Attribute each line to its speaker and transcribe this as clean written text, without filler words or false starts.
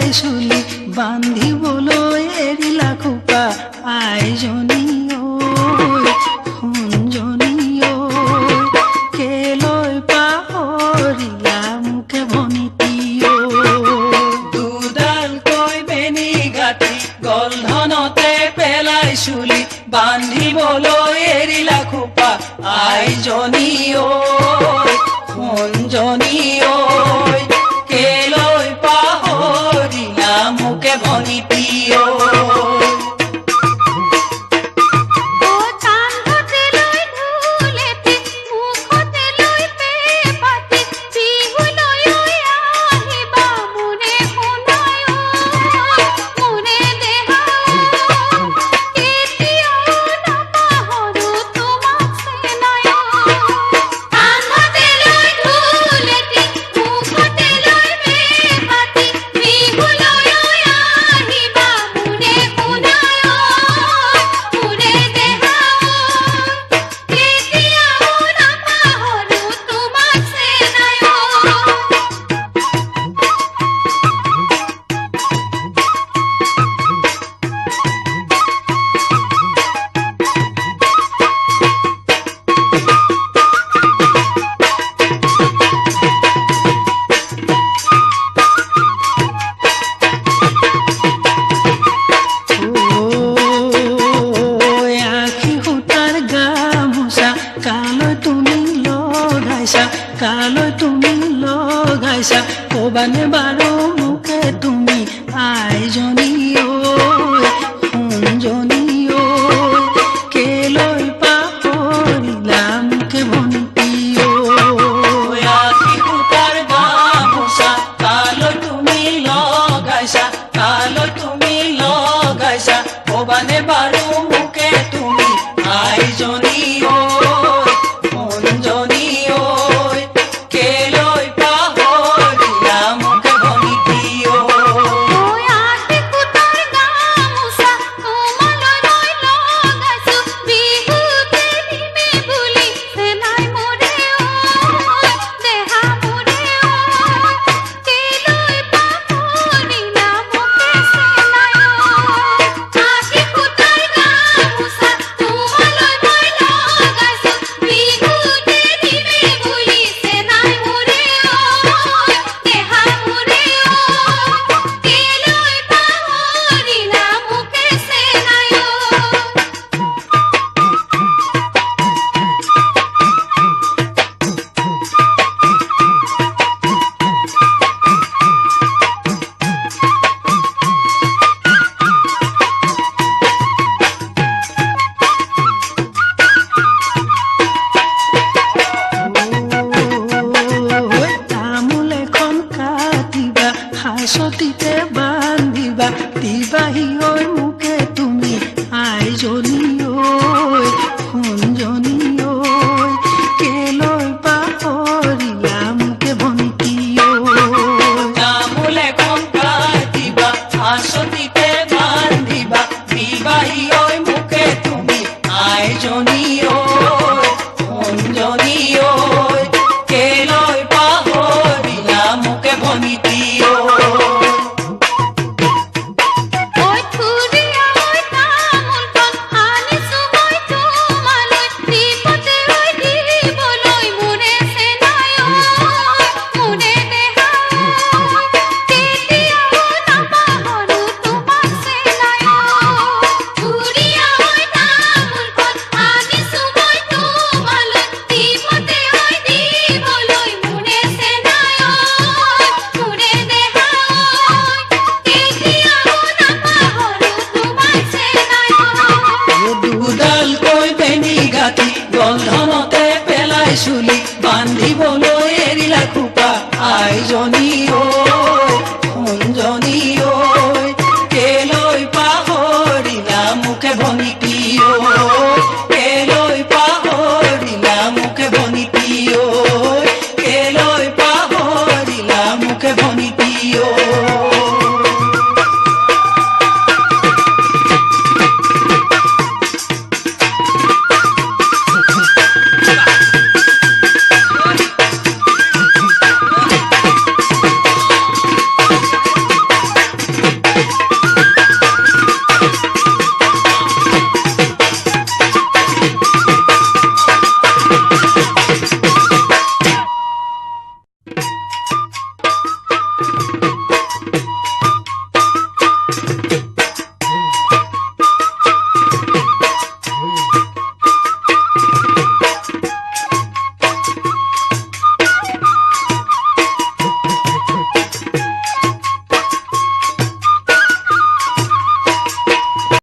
Speaker 1: পেলাই চুলি বান্ধিবলৈ এৰিলা খোপা আইজনী ঐ সোণজনী ঐ কেলৈ পাহৰিলা মোকে ভনিতি ঐ দুডালকৈ বেনি গাঁঠি গলধনতে পেলাই চুলি বান্ধিবলৈ এৰিলা খোপা আইজনী ঐ সোণজনী ঐ কেলৈ পাহৰিলা মোকে ভনিতি ঐ কালৈ তুমি লগাইছা কবানে বাৰু মোকে তুমি আইজনী ঐ সোণজনী ঐ কেলৈ পাহৰিলা মোকে ভনিতি ঐ আশী সূতাৰ গামোচা কালৈ তুমি লগাইছা কালৈ তুমি লগাইছা কবানে বাৰু মোকে তুমি আইজনী ঐ সোণজনী হাঁচতিতে বান্ধিবা দিবাহি ঐ মোকে তুমি আইজনী ঐ